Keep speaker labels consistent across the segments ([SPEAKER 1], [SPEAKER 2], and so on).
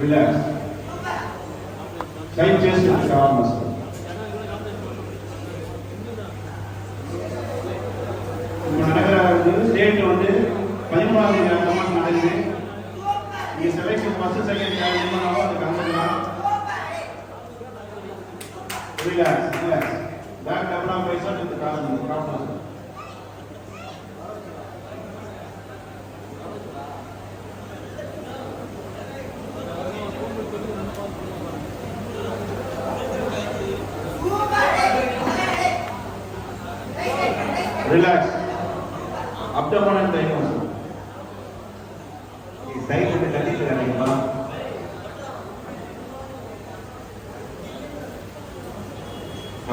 [SPEAKER 1] Relax. Side chest and calf muscle. இப்போ நடக்கிற ஸ்டேட்ல வந்து 13வது கமாண்ட் நடக்குது. நீங்க செலக்ஷன் ஃபர்ஸ்ட் செகண்ட் தேர்ட் பண்ணாலும் அது கலந்துக்கலாம். Relax relax. Back double of biceps with calf muscle. Relax. Abdomen and thigh muscle.
[SPEAKER 2] इस साइड में गति से करने के बाद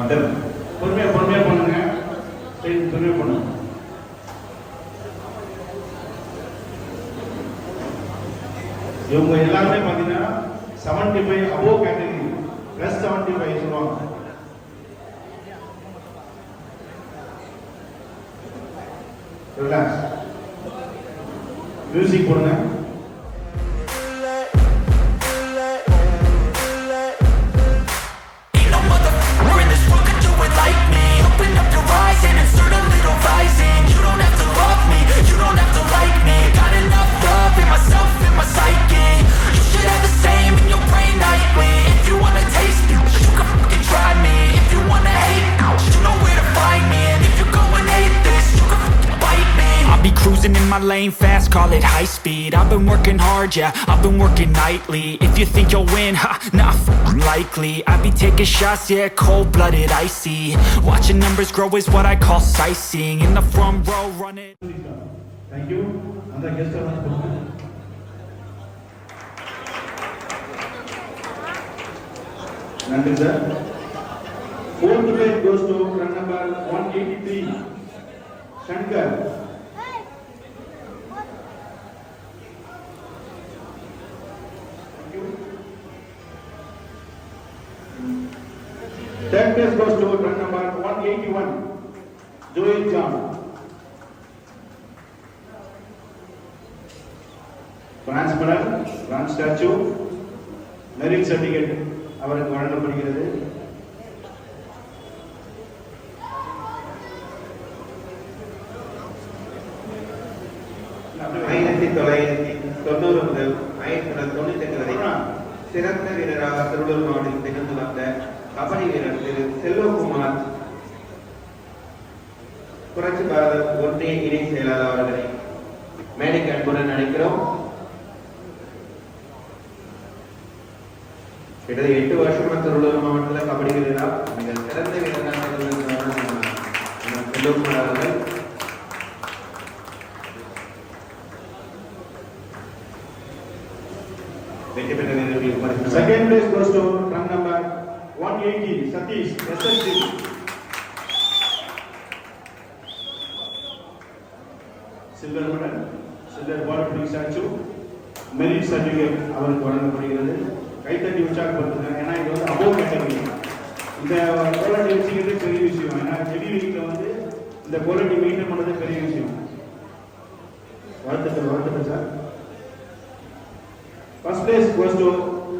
[SPEAKER 1] abdomen. பொறுமையா பண்ணுங்க. ஸ்ட்ரெயின் பொறுமையா பண்ணுங்க. இவங்க எல்லாருமே பாத்தீங்கன்னா 75 above category plus 75 சொல்லுவாங்க. Relax. Music போடுங்க.
[SPEAKER 3] Cruising in my lane fast, call it high speed. I've been working hard, yeah, I've been working nightly. If you think you'll win, ha, not likely. I be taking shots, yeah, cold-blooded, icy. Watching numbers grow is what I call sightseeing. In the front row, running.
[SPEAKER 1] Thank you. And the guest of Nandri sir. Fourth place goes to run number 183, Shankar. Third place goes to run number 181, Joel John. Bronze medal, bronze statue, merit certificate அவருக்கு வழங்கப்படுகிறது.
[SPEAKER 2] முதல் 1998 வரை சிறந்த வீரராக திருவள்ளூர் மாவட்டத்தில் திகழ்ந்து வந்த கபடி வீரர் திரு செல்வகுமார் புரட்சி பாரத ஒன்றிய இணை செயலாளர் அவர்களை மேடைக்கு அன்புடன் அழைக்கிறோம். கிட்டத்தட்ட 8 வருஷமா திருவள்ளூர் மாவட்டத்தில் கபடி வீரரா மிக சிறந்த வீரராக செல்வகுமார் அவர்கள்.
[SPEAKER 1] Second place goes to run number 180, Satish, SSC. Silver medal, silver ball putting statue, merit certificate அவருக்கு வழங்கப்படுகிறது. கைத்தட்டி உற்சாகப்படுத்துங்க. ஏன்னா இது வந்து above category. இந்த குவாலிட்டி வச்சுக்கிறது பெரிய விஷயம். ஏன்னா ஹெவி வெயிட்ல வந்து இந்த குவாலிட்டி மெயின்டைன் பண்றது பெரிய விஷயம். வாழ்த்துக்கள் sir. First place goes to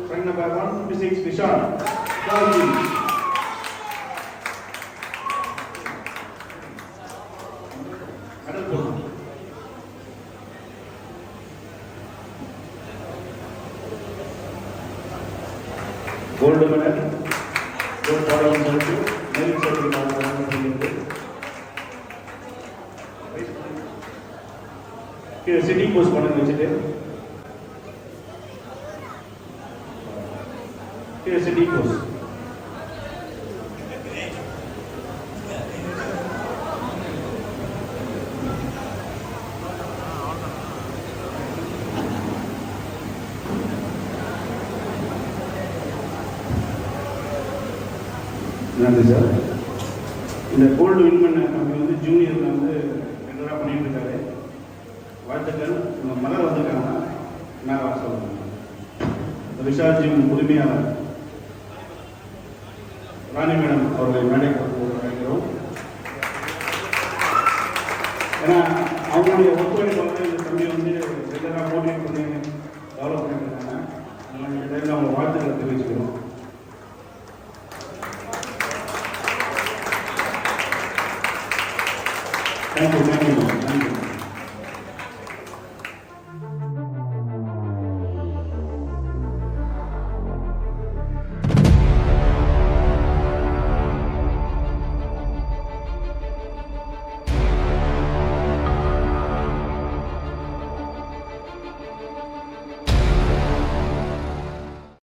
[SPEAKER 1] run number 156, Vishal. Gold medal, gold ball statue, merit certificate. Okay, sitting post பண்ணி வச்சிட்டு here's a deposit. நன்றி சார். இந்த கோல்டு வின் பண்ண தம்பி வந்து ஜூனியரில் வந்து ரெகுலராக பண்ணிட்டு இருக்காரு. வாழ்த்துக்கள். உங்க மலர் வந்திருக்காங்கன்னா நான் வர சொல்லுங்கள். ரிஷாத் ஜிம் உரிமையாளர் ராணி மேடம் அவர்களை மேடை அழைக்கிறோம். ஏன்னா அவங்களுடைய ஒத்துழைப்பாளர் இந்த தம்பி வந்து ரெகுலராக மோட்டிவேட் பண்ணி டெவலப் பண்ணிட்டு இருக்காங்க. அவங்க வாழ்த்துக்களை தெரிவிச்சுக்கிறோம்.